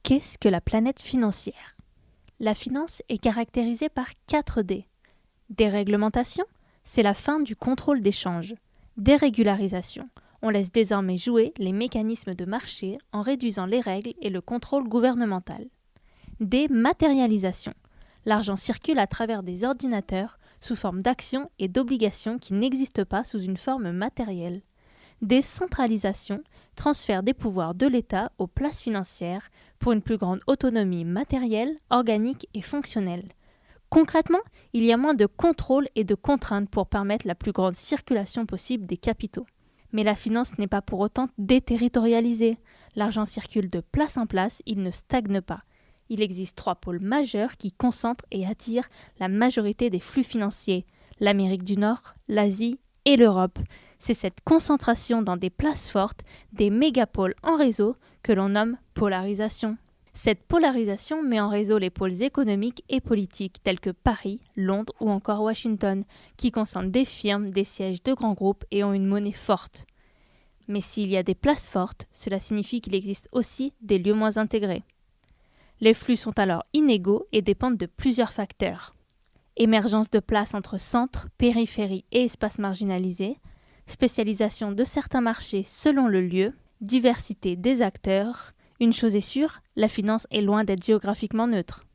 Qu'est-ce que la planète financière? La finance est caractérisée par 4 D. Déréglementation, c'est la fin du contrôle des changes. Dérégularisation, on laisse désormais jouer les mécanismes de marché en réduisant les règles et le contrôle gouvernemental. Dématérialisation, l'argent circule à travers des ordinateurs sous forme d'actions et d'obligations qui n'existent pas sous une forme matérielle. Décentralisation, transfert des pouvoirs de l'État aux places financières pour une plus grande autonomie matérielle, organique et fonctionnelle. Concrètement, il y a moins de contrôle et de contraintes pour permettre la plus grande circulation possible des capitaux. Mais la finance n'est pas pour autant déterritorialisée. L'argent circule de place en place, il ne stagne pas. Il existe 3 pôles majeurs qui concentrent et attirent la majorité des flux financiers: l'Amérique du Nord, l'Asie et l'Europe. C'est cette concentration dans des places fortes, des mégapôles en réseau, que l'on nomme polarisation. Cette polarisation met en réseau les pôles économiques et politiques tels que Paris, Londres ou encore Washington, qui concentrent des firmes, des sièges de grands groupes et ont une monnaie forte. Mais s'il y a des places fortes, cela signifie qu'il existe aussi des lieux moins intégrés. Les flux sont alors inégaux et dépendent de plusieurs facteurs. Émergence de places entre centres, périphéries et espaces marginalisés, spécialisation de certains marchés selon le lieu, diversité des acteurs. Une chose est sûre, la finance est loin d'être géographiquement neutre.